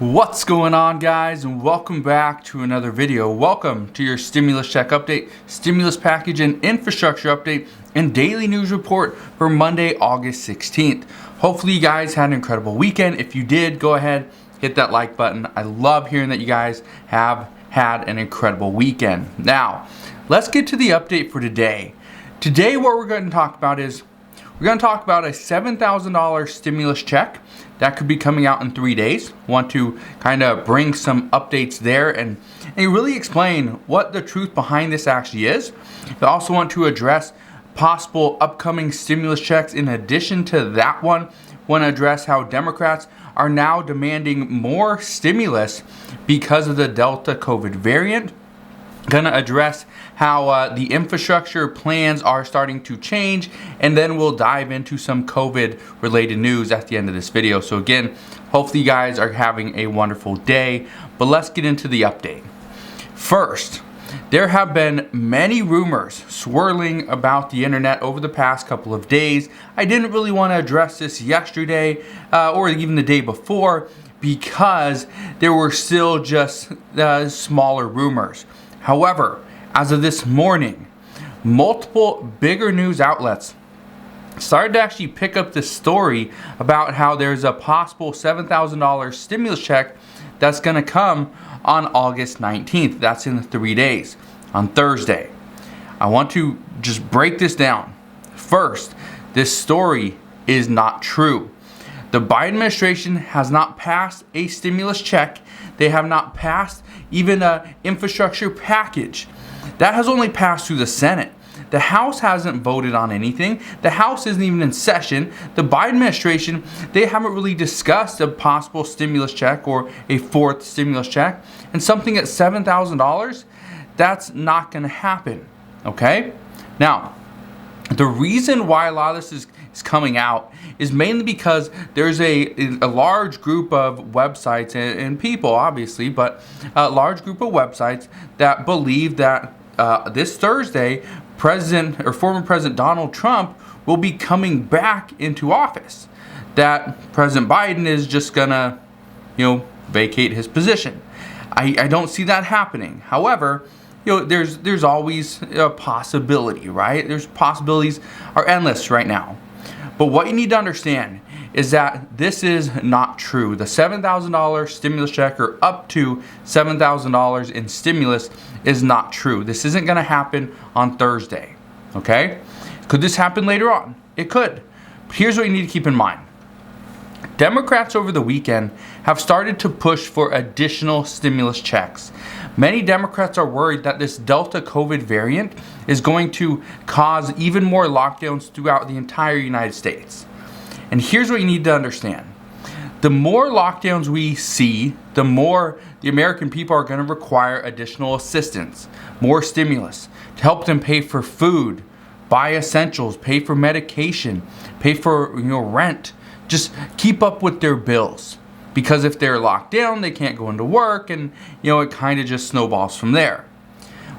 What's going on, guys, and welcome back to another video. Welcome to your stimulus check update, stimulus package and infrastructure update, and daily news report for Monday, August 16th. Hopefully you guys had an incredible weekend. If you did, go ahead, hit that like button. I love hearing that you guys have had an incredible weekend. Now, let's get to the update for today. Today, what we're going to talk about is we're going to talk about a $7,000 stimulus check that could be coming out in 3 days. Want to kind of bring some updates there and really explain what the truth behind this actually is. I also want to address possible upcoming stimulus checks. In addition to that one, want to address how Democrats are now demanding more stimulus because of the Delta COVID variant. Gonna address how the infrastructure plans are starting to change, and then we'll dive into some COVID related news at the end of this video. So again, hopefully you guys are having a wonderful day, but let's get into the update. First, there have been many rumors swirling about the internet over the past couple of days. I didn't really want to address this yesterday or even the day before because there were still just smaller rumors. However, as of this morning, multiple bigger news outlets started to actually pick up this story about how there's a possible $7,000 stimulus check that's going to come on August 19th. That's in 3 days, on Thursday. I want to just break this down. First, this story is not true. The Biden administration has not passed a stimulus check. They have not passed even an infrastructure package. That has only passed through the Senate. The House hasn't voted on anything. The House isn't even in session. The Biden administration, they haven't really discussed a possible stimulus check or a fourth stimulus check. And something at $7,000, that's not going to happen. Okay? Now, the reason why a lot of this is coming out is mainly because there's a large group of websites and people, obviously, but a large group of websites that believe that this Thursday, former President Donald Trump will be coming back into office. That President Biden is just gonna, vacate his position. I don't see that happening. However, there's always a possibility, right? There's possibilities are endless right now. But what you need to understand is that this is not true. The $7,000 stimulus check, or up to $7,000 in stimulus, is not true. This isn't going to happen on Thursday. Okay? Could this happen later on? It could. But here's what you need to keep in mind. Democrats over the weekend have started to push for additional stimulus checks. Many Democrats are worried that this Delta COVID variant is going to cause even more lockdowns throughout the entire United States. And here's what you need to understand. The more lockdowns we see, the more the American people are going to require additional assistance, more stimulus to help them pay for food, buy essentials, pay for medication, pay for rent, just keep up with their bills. Because if they're locked down, they can't go into work, and it kind of just snowballs from there.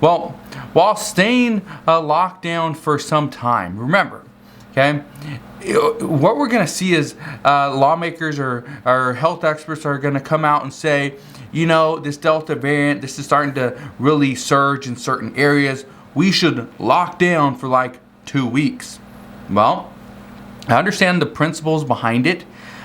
Well, while staying locked down for some time, remember, okay, what we're going to see is lawmakers or health experts are going to come out and say, this Delta variant, this is starting to really surge in certain areas. We should lock down for like 2 weeks. Well, I understand the principles behind it.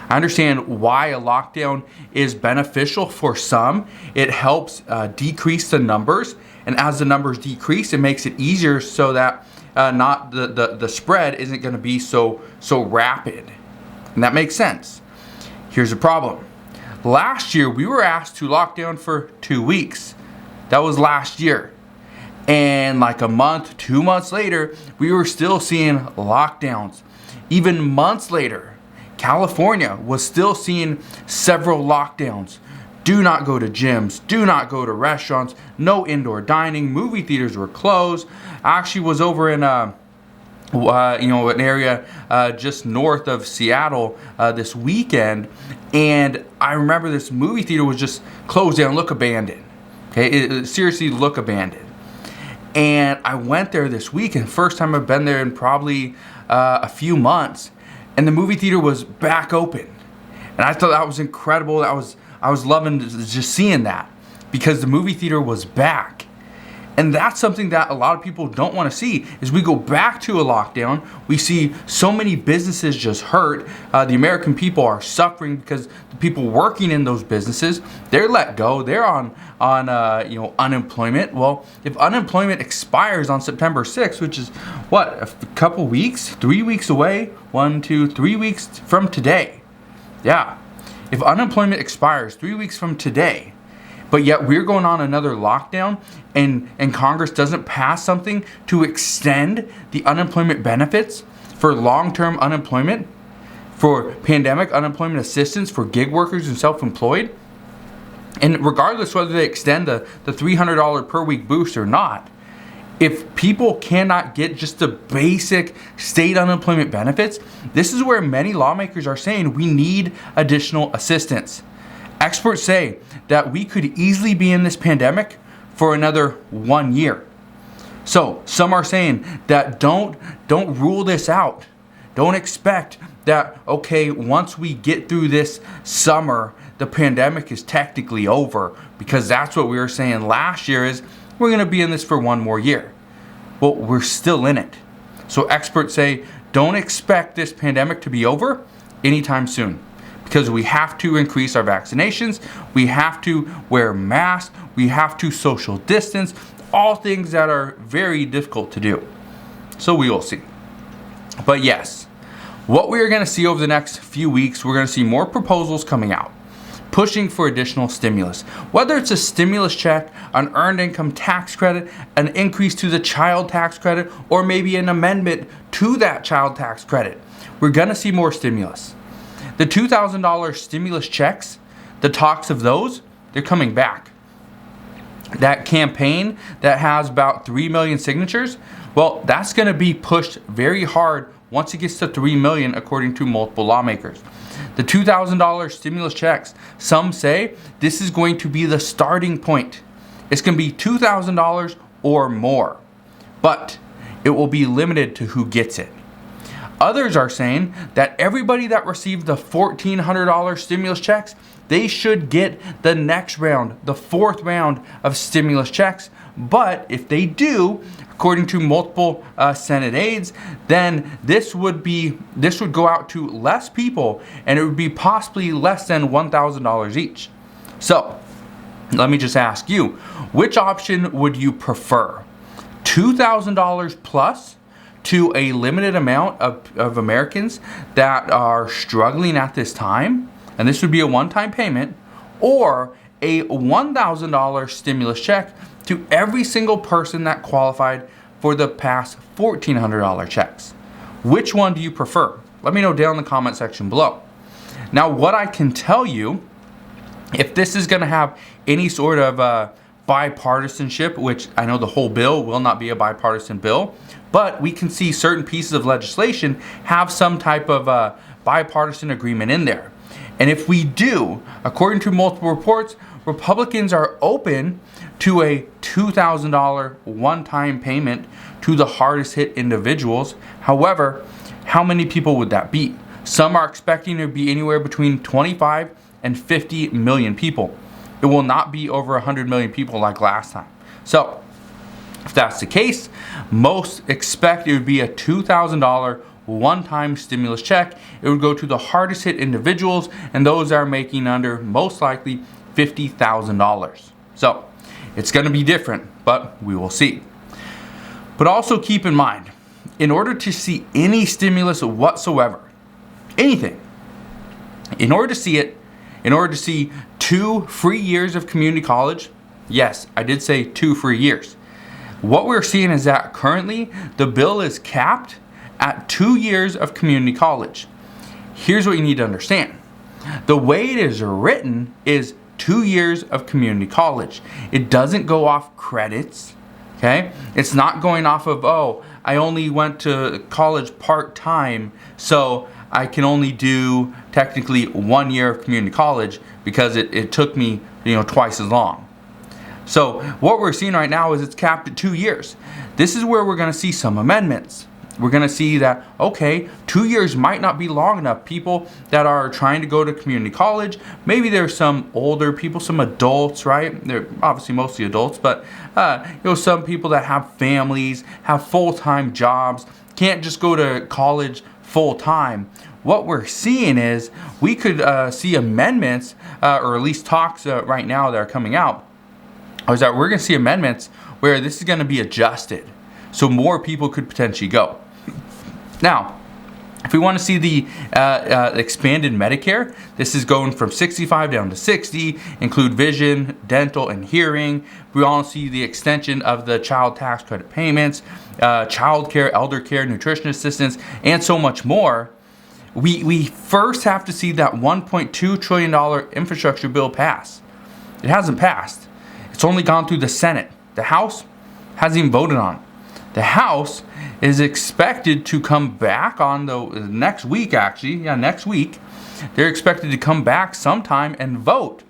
I understand why a lockdown is beneficial for some. It helps decrease the numbers, and as the numbers decrease, it makes it easier so that not the spread isn't going to be so rapid, and that makes sense. Here's the problem. Last year, we were asked to lock down for 2 weeks. That was last year, and like a month, 2 months later, we were still seeing lockdowns. Even months later, California was still seeing several lockdowns. Do not go to gyms. Do not go to restaurants. No indoor dining. Movie theaters were closed. I actually was over in an area just north of Seattle this weekend, and I remember this movie theater was just closed down, look abandoned. Okay, it seriously look abandoned. And I went there this weekend, first time I've been there in probably a few months, and the movie theater was back open. And I thought that was incredible. That was I was loving just seeing that because the movie theater was back. And that's something that a lot of people don't want to see. Is we go back to a lockdown, we see so many businesses just hurt. The American people are suffering because the people working in those businesses, they're let go. They're on unemployment. Well, if unemployment expires on September 6th, which is what, a couple weeks, 3 weeks away, 1, 2, 3 weeks from today. Yeah, if unemployment expires 3 weeks from today, but yet we're going on another lockdown and Congress doesn't pass something to extend the unemployment benefits for long-term unemployment, for pandemic unemployment assistance for gig workers and self-employed. And regardless whether they extend the $300 per week boost or not, if people cannot get just the basic state unemployment benefits, this is where many lawmakers are saying we need additional assistance. Experts say that we could easily be in this pandemic for another 1 year. So some are saying that don't rule this out. Don't expect that, okay, once we get through this summer, the pandemic is technically over, because that's what we were saying last year is we're going to be in this for 1 more year. Well, we're still in it. So experts say don't expect this pandemic to be over anytime soon, because we have to increase our vaccinations, we have to wear masks, we have to social distance, all things that are very difficult to do. So we will see. But yes, what we are going to see over the next few weeks, we're going to see more proposals coming out, pushing for additional stimulus. Whether it's a stimulus check, an earned income tax credit, an increase to the child tax credit, or maybe an amendment to that child tax credit, we're going to see more stimulus. The $2,000 stimulus checks, the talks of those, they're coming back. That campaign that has about 3 million signatures, well, that's going to be pushed very hard once it gets to 3 million, according to multiple lawmakers. The $2,000 stimulus checks, some say this is going to be the starting point. It's going to be $2,000 or more, but it will be limited to who gets it. Others are saying that everybody that received the $1,400 stimulus checks, they should get the next round, the 4th round of stimulus checks. But if they do, according to multiple Senate aides, then this would go out to less people, and it would be possibly less than $1,000 each. So let me just ask you, which option would you prefer? $2,000 plus to a limited amount of Americans that are struggling at this time, and this would be a one-time payment, or a $1,000 stimulus check to every single person that qualified for the past $1,400 checks? Which one do you prefer? Let me know down in the comment section below. Now, what I can tell you, if this is going to have any sort of bipartisanship, which I know the whole bill will not be a bipartisan bill, but we can see certain pieces of legislation have some type of bipartisan agreement in there. And if we do, according to multiple reports, Republicans are open to a $2,000 one-time payment to the hardest hit individuals. However, how many people would that be? Some are expecting it to be anywhere between 25 and 50 million people. It will not be over 100 million people like last time. So if that's the case, most expect it would be a $2,000 one-time stimulus check. It would go to the hardest hit individuals and those that are making under, most likely, $50,000. So it's going to be different, but we will see. But also keep in mind, in order to see any stimulus whatsoever, anything, in order to see it, in order to see 2 free years of community college, yes, I did say 2 free years. What we're seeing is that currently the bill is capped at 2 years of community college. Here's what you need to understand. The way it is written is 2 years of community college. It doesn't go off credits, okay? It's not going off of, oh, I only went to college part-time, so I can only do technically 1 year of community college because it took me, twice as long. So what we're seeing right now is it's capped at 2 years. This is where we're going to see some amendments. we're going to see that, okay, 2 years might not be long enough. People that are trying to go to community college, maybe there's some older people, some adults, right? They're obviously mostly adults, but some people that have families, have full-time jobs, can't just go to college full-time. What we're seeing is we could see amendments, or at least talks right now that are coming out, is that we're going to see amendments where this is going to be adjusted, so more people could potentially go. Now, if we want to see the expanded Medicare, this is going from 65 down to 60, include vision, dental, and hearing. We all see the extension of the child tax credit payments, child care, elder care, nutrition assistance, and so much more. We first have to see that $1.2 trillion infrastructure bill pass. It hasn't passed. It's only gone through the Senate. The House hasn't even voted on it. The House is expected to come back on the next week, actually. Yeah, next week. They're expected to come back sometime and vote.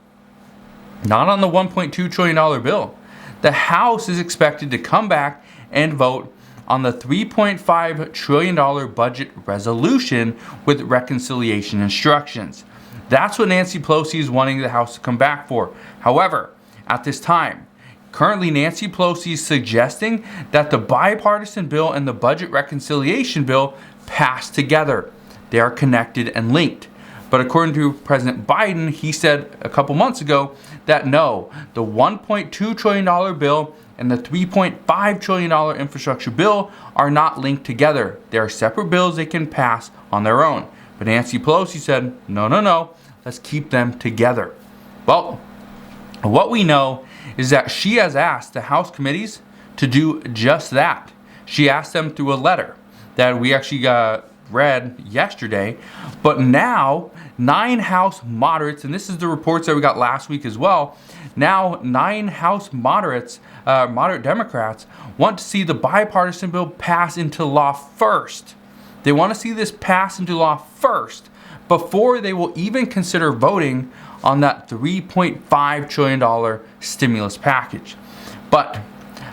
Not on the $1.2 trillion bill. The House is expected to come back and vote on the $3.5 trillion budget resolution with reconciliation instructions. That's what Nancy Pelosi is wanting the House to come back for. However, at this time, currently, Nancy Pelosi is suggesting that the bipartisan bill and the budget reconciliation bill pass together. They are connected and linked. But according to President Biden, he said a couple months ago that no, the $1.2 trillion bill and the $3.5 trillion infrastructure bill are not linked together. They are separate bills they can pass on their own. But Nancy Pelosi said, no, let's keep them together. Well, what we know is that she has asked the House committees to do just that. She asked them through a letter that we actually read yesterday. But now, 9 House moderates, and this is the reports that we got last week as well, now 9 House moderates, moderate Democrats, want to see the bipartisan bill pass into law first. They want to see this pass into law first before they will even consider voting on that $3.5 trillion stimulus package. But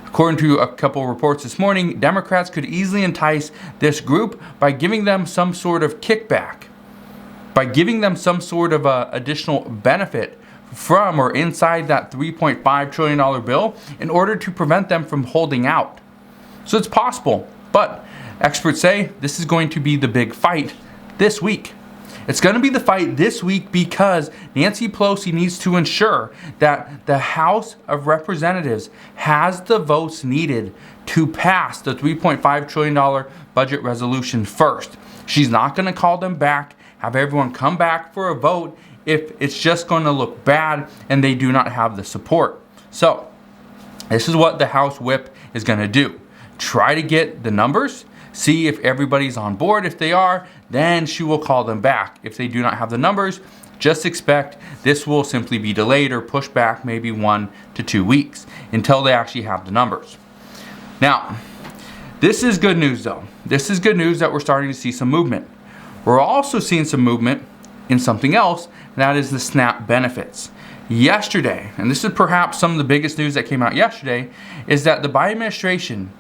according to a couple of reports this morning, Democrats could easily entice this group by giving them some sort of kickback, by giving them some sort of additional benefit from or inside that $3.5 trillion bill in order to prevent them from holding out. So it's possible, but experts say this is going to be the big fight this week. It's going to be the fight this week because Nancy Pelosi needs to ensure that the House of Representatives has the votes needed to pass the $3.5 trillion budget resolution first. She's not going to call them back, have everyone come back for a vote if it's just going to look bad and they do not have the support. So this is what the House whip is going to do. Try to get the numbers, see if everybody's on board. If they are, then she will call them back. If they do not have the numbers, just expect this will simply be delayed or pushed back maybe 1 to 2 weeks until they actually have the numbers. Now, this is good news though. This is good news that we're starting to see some movement. We're also seeing some movement in something else, and that is the SNAP benefits. Yesterday, and this is perhaps some of the biggest news that came out yesterday, is that the Biden administration,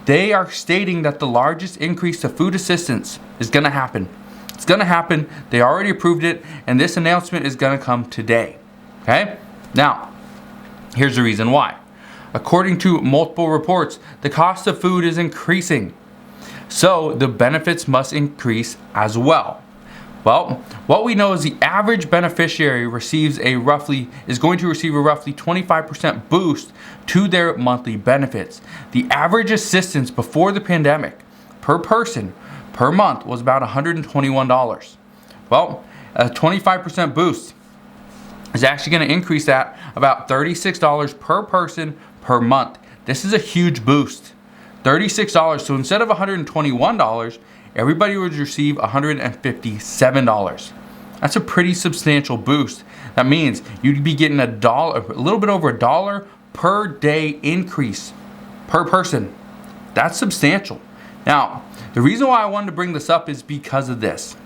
they are stating that the largest increase to food assistance is going to happen. It's going to happen. They already approved it, and this announcement is going to come today. Okay? Now, here's the reason why. According to multiple reports, the cost of food is increasing. So the benefits must increase as well. Well, what we know is the average beneficiary is going to receive a roughly 25% boost to their monthly benefits. The average assistance before the pandemic per person per month was about $121. Well, a 25% boost is actually going to increase that about $36 per person per month. This is a huge boost. $36. So instead of $121, everybody would receive $157. That's a pretty substantial boost. That means you'd be getting a little bit over $1 per day increase per person. That's substantial. Now, the reason why I wanted to bring this up is because of this.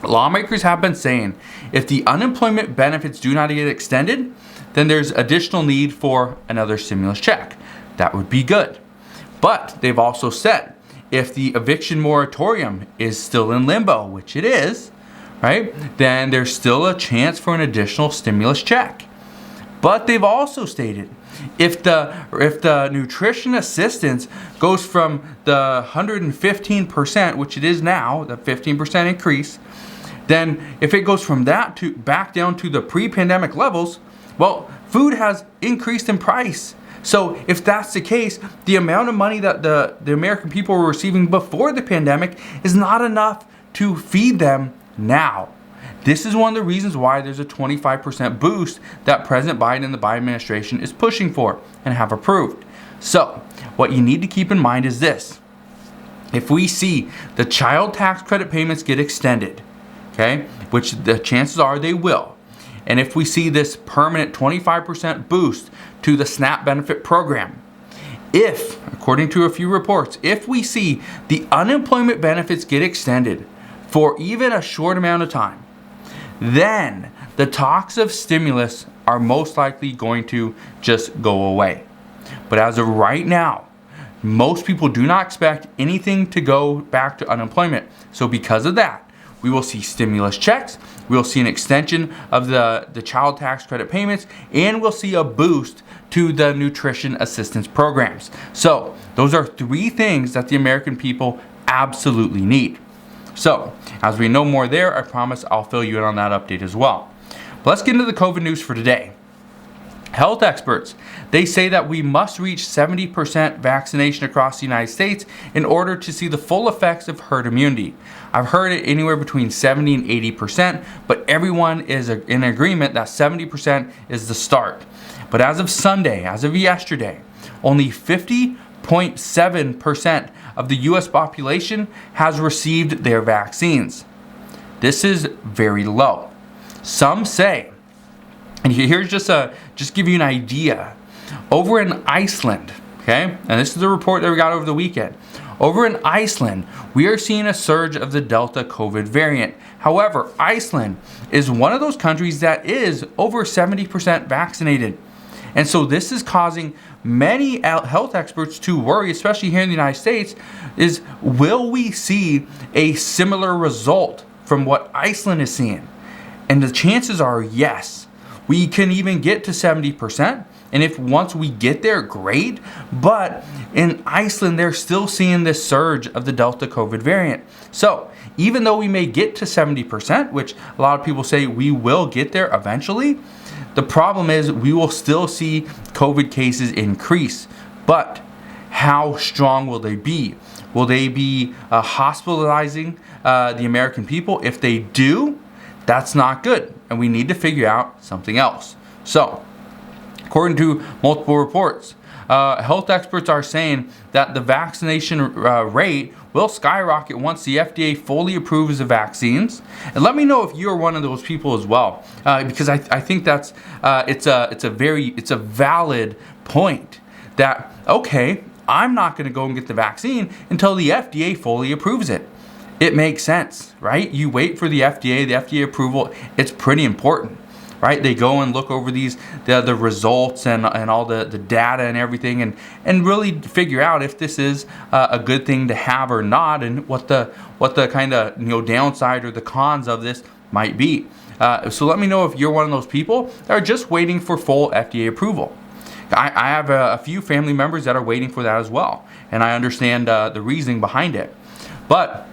Lawmakers have been saying if the unemployment benefits do not get extended, then there's additional need for another stimulus check. That would be good. But they've also said if the eviction moratorium is still in limbo, which it is, right, then there's still a chance for an additional stimulus check. But they've also stated if the nutrition assistance goes from the 115%, which it is now, the 15% increase, then if it goes from that to back down to the pre-pandemic levels, well, food has increased in price. So if that's the case, the amount of money that the American people were receiving before the pandemic is not enough to feed them now. This is one of the reasons why there's a 25% boost that President Biden and the Biden administration is pushing for and have approved. So what you need to keep in mind is this. If we see the child tax credit payments get extended, okay, which the chances are they will, and if we see this permanent 25% boost to the SNAP benefit program, if, according to a few reports, if we see the unemployment benefits get extended for even a short amount of time, then the talks of stimulus are most likely going to just go away. But as of right now, most people do not expect anything to go back to unemployment. So because of that, we will see stimulus checks, we'll see an extension of the child tax credit payments, and we'll see a boost to the nutrition assistance programs. So those are three things that the American people absolutely need. So as we know more there, I promise I'll fill you in on that update as well. But let's get into the COVID news for today. Health experts, they say that we must reach 70% vaccination across the United States in order to see the full effects of herd immunity. I've heard it anywhere between 70 and 80%, but everyone is in agreement that 70% is the start. But as of Sunday, as of yesterday, only 50.7% of the US population has received their vaccines. This is very low. Some say, and here's just give you an idea. Over in Iceland, okay, and this is the report that we got over the weekend. Over in Iceland, we are seeing a surge of the Delta COVID variant. However, Iceland is one of those countries that is over 70% vaccinated. And so this is causing many health experts to worry, especially here in the United States, is will we see a similar result from what Iceland is seeing? And the chances are yes. We can even get to 70%, and if once we get there, great. But in Iceland, they're still seeing this surge of the Delta COVID variant. So even though we may get to 70%, which a lot of people say we will get there eventually, the problem is we will still see COVID cases increase. But how strong will they be? Will they be hospitalizing the American people? If they do, that's not good, and we need to figure out something else. So, according to multiple reports, health experts are saying that the vaccination rate will skyrocket once the FDA fully approves the vaccines. And let me know if you're one of those people as well, because I think that's it's a valid point that okay, I'm not going to go and get the vaccine until the FDA fully approves it. It makes sense, right? You wait for the FDA approval. It's pretty important, right? They go and look over the results and all the data and everything, and really figure out if this is a good thing to have or not, and what the kind of downside or the cons of this might be. So let me know if you're one of those people that are just waiting for full FDA approval. I have a few family members that are waiting for that as well, and I understand the reasoning behind it. But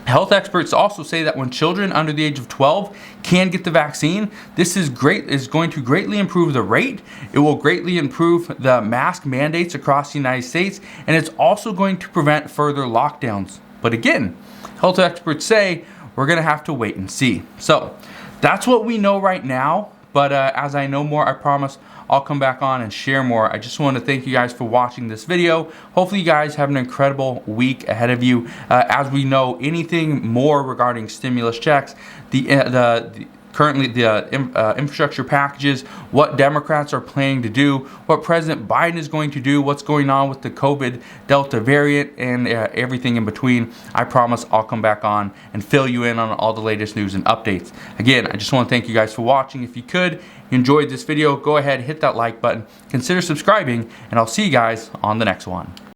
health experts also say that when children under the age of 12 can get the vaccine, this is going to greatly improve the rate. It will greatly improve the mask mandates across the United States, and it's also going to prevent further lockdowns. But again, health experts say we're going to have to wait and see. So that's what we know right now. But as I know more, I promise I'll come back on and share more. I just want to thank you guys for watching this video. Hopefully you guys have an incredible week ahead of you. As we know anything more regarding stimulus checks, currently the infrastructure packages, what Democrats are planning to do, what President Biden is going to do, what's going on with the COVID Delta variant, and everything in between. I promise I'll come back on and fill you in on all the latest news and updates. Again, I just want to thank you guys for watching. If you enjoyed this video, go ahead, hit that like button, consider subscribing, and I'll see you guys on the next one.